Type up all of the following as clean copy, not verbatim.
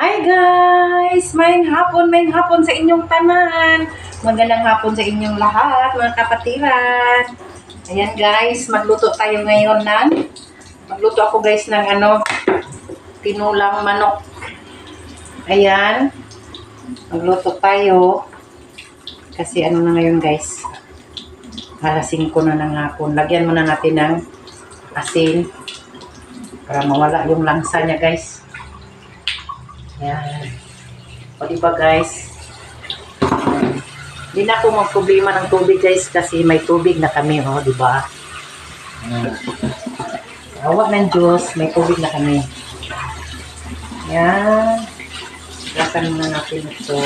Hi guys! May hapon sa inyong tanan. Magandang hapon sa inyong lahat, mga kapatiran. Ayan guys, magluto ako guys ng tinulang manok. Ayan. Magluto tayo. Kasi na ngayon guys. Alas 5 na ng hapon. Lagyan muna natin ng asin. Para mawala yung langsa niya guys. Ayan. O diba guys? Hindi na ako magproblema ng tubig guys kasi may tubig na kami, o diba? Awa ng Diyos, may tubig na kami. Ayan. Lasan muna natin ito.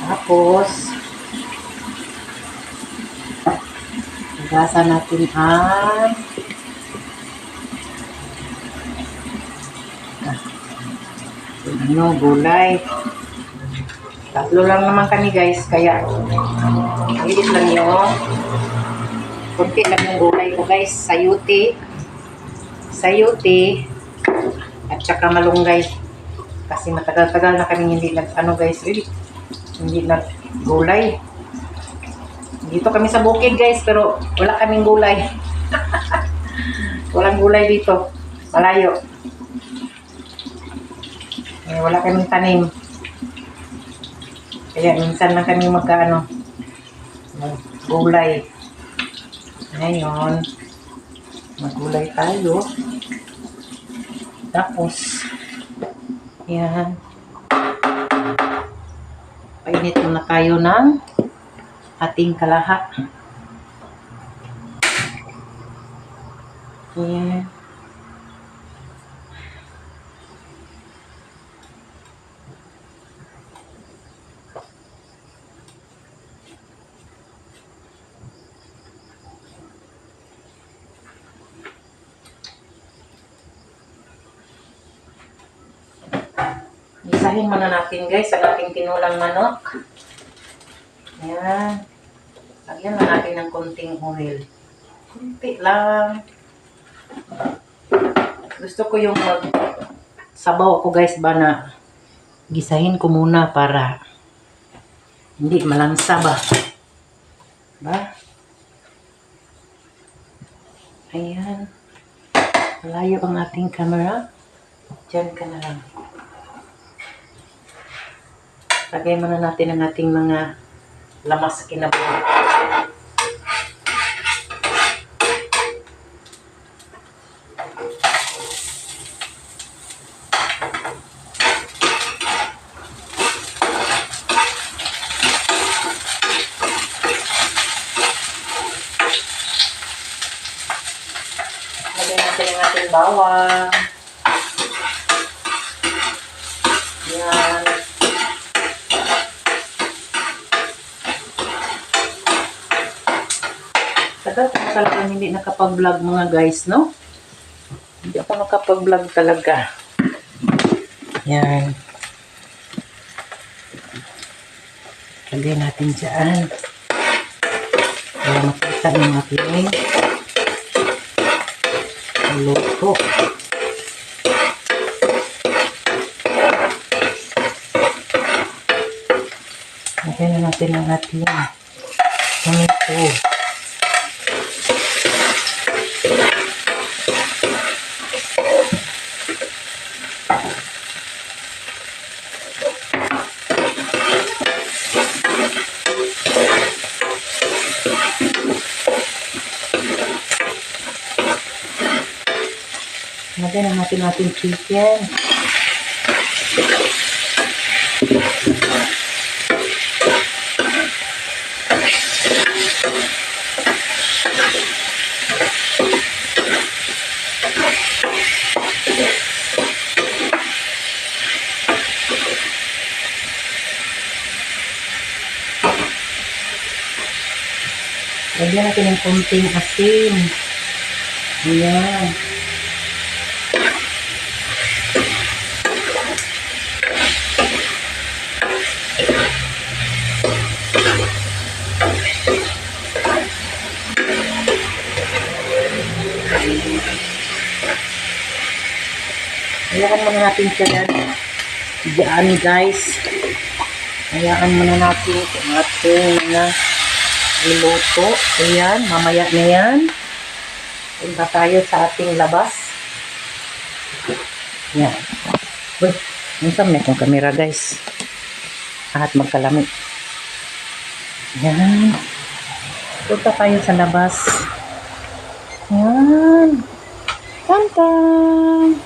Tapos, lasan natin ang gulay. Tatlo lang naman kami guys, kaya maliit lang yung kunti lang yung gulay ko guys. Sayuti at saka malunggay kasi matagal-tagal na kami hindi hindi gulay. Dito kami sa bukid guys, pero wala kaming gulay. Walang gulay dito, malayo. Wala kaming tanim. Kaya minsan lang kami gulay. Ngayon, maggulay tayo. Tapos, yan. Painit muna tayo ng ating kalaha. Yan. Isahin muna natin guys ang ating tinulang manok. Ayan. Lagyan na natin ng konting oil. Kunti lang. Gusto ko yung sabaw ko guys ba na gisahin ko muna para hindi malansa ba. Ayan. Malayo ang ating camera. Diyan ka na lang. Lagay muna natin ang ating mga lamas sa kinabuhi. Lagay natin ang ating bawang. Yan. Tagal ko talaga hindi nakapag-vlog mga guys, no? Hindi ako nakapag-vlog talaga. Yan. Lagay natin dyan. Para makita yung ating luto. Lagay na natin ang ating tomato. Lagyan na natin ating chicken. Lagyan natin ng konting asin. Ayan. Hayaan muna natin siya yan. Diyan guys. Hayaan muna natin ang ating mga iluto. Ayan, mamaya na yan. Punta tayo sa ating labas. Yan. Uy, minsan may kong kamera guys. At magkalamit. Yan. Punta tayo sa labas. Yan. Tam-tam.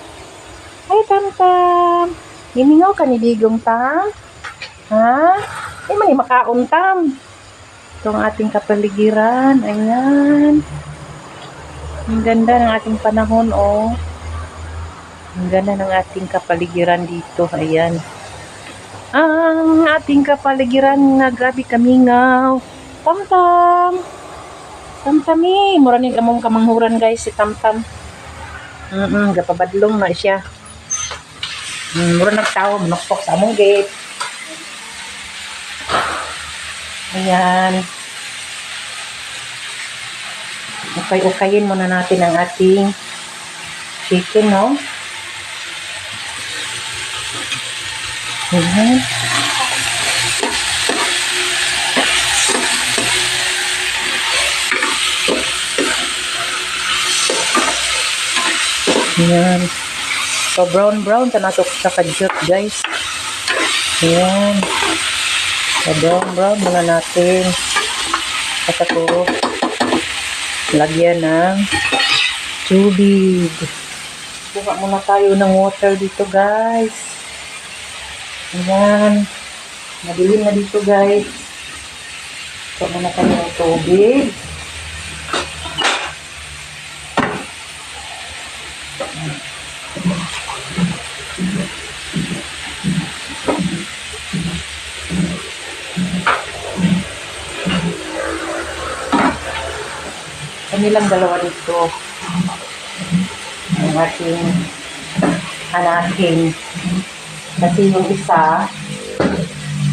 Ay, tam-tam. Himingaw ka ni Digong Tam? Ha? Ay, may makaon Tam. Ito ang ating kapaligiran. Ayan. Ang ganda ng ating panahon, oh. Ang ganda ng ating kapaligiran dito. Ayan. Ang ating kapaligiran nga grabe kamingaw. Tam-tam. Tam-tami. Mura ni among kamanghuran guys si Tam-tam. Gapabadlong na siya. Mura nagtao. Manukpok sa among gate. Ayan. Okay-okayin muna natin ang ating chicken, no? Ayan. Ayan. So, brown-brown sa natok sa kadyot, guys. Ayan. So, brown-brown muna natin. At ako, lagyan ng tubig. Buka muna tayo ng water dito, guys. Ayan. Madilim na dito, guys. So, muna tayo ng tubig. Kanilang dalawa dito ang ating hanakin kasi yung isa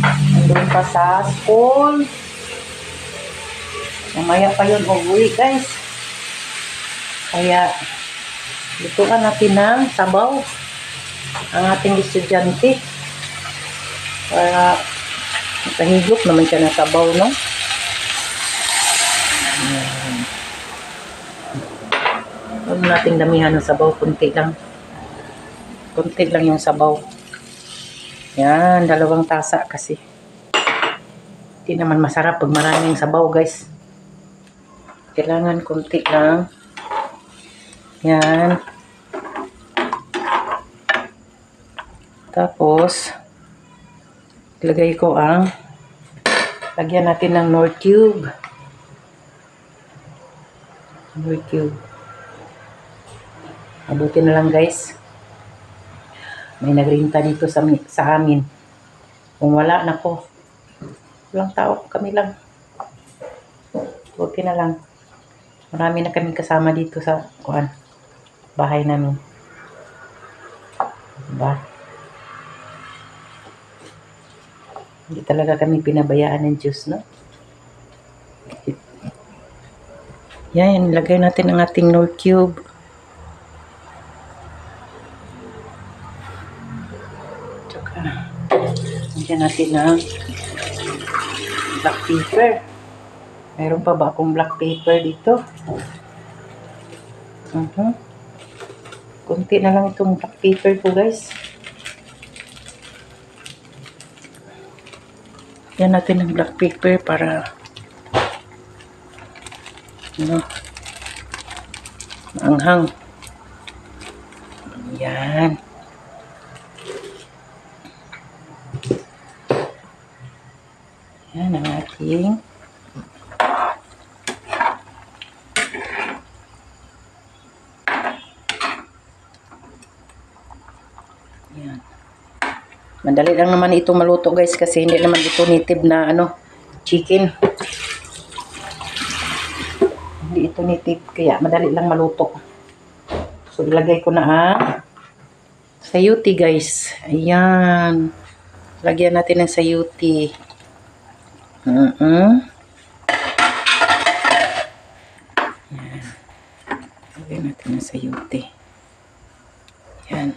nandun pa sa school, mamaya pa yun uwi guys, kaya lutuan natin ng sabaw ang ating estudyante para makahigop naman siya ng sabaw, no? Huwag nating damihan ng sabaw, kunti lang. Kunti lang yung sabaw. Yan, 2 tasa kasi. Hindi naman masarap pag maraming sabaw, guys. Kailangan kunti lang. Yan. Tapos, ilagay ko ang lagyan natin ng Knorr cube. Knorr cube. Mabuti na lang guys. May nagrinta dito sa amin. Kung wala na ko. Walang tao. Kami lang. Buti na lang. Marami na kami kasama dito sa bahay namin. Diba? Hindi talaga kami pinabayaan ng Diyos, no? Yan. Lagay natin ang ating Knorr cube. Lagyan natin ng black pepper. Meron pa ba akong black pepper dito? Kunti na lang itong black pepper ko, guys. Yan natin ng black pepper para maanghang. Yan. Yan ang ating yan. Madali lang naman ito maluto guys kasi hindi naman ito native na chicken. Hindi ito native kaya madali lang maluto. So ilagay ko na ang sayuti guys. Ayan. Lagyan natin ng sayuti. Yan. Lagyan natin ng sayuti. Yan.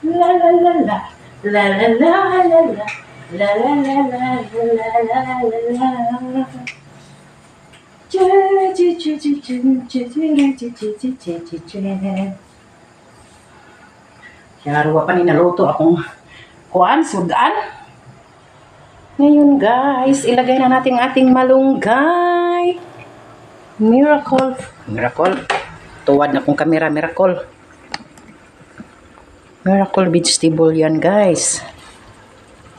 La la la la. La la la la la. La la la la la la la la. Chu chu chu chu chu chu chu chu chu chu chu chu. Kaya ruwa pa ni naluto akong kuan, sudan. Ngayon guys, ilagay na natin ating malunggay. Miracle. Miracle. Tuwad na kong kamera, miracle. Miracle vegetable yan guys.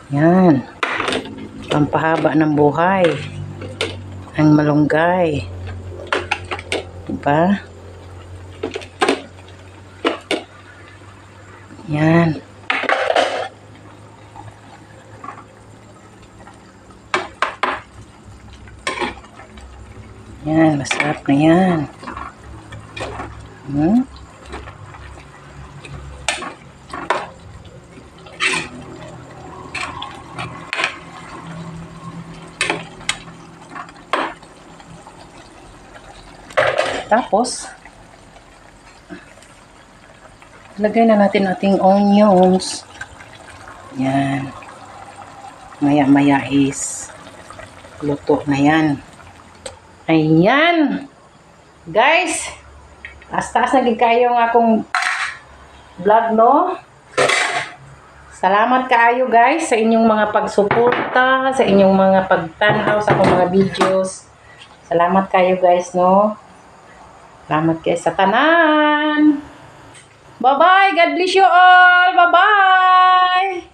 Yan. Pampahaba ng buhay. Ang malunggay. Diba? Yan. Yan, masarap na yan. Tapos, lagay na natin ating onions. Yan. Maya-maya is luto na yan. Ayan. Guys, taas-taas na kayo ng akong vlog, no? Salamat kaayo guys sa inyong mga pagsuporta, sa inyong mga pagtanaw sa akong mga videos. Salamat kayo guys, no? Salamat kayo sa tanan. Bye-bye. God bless you all. Bye-bye.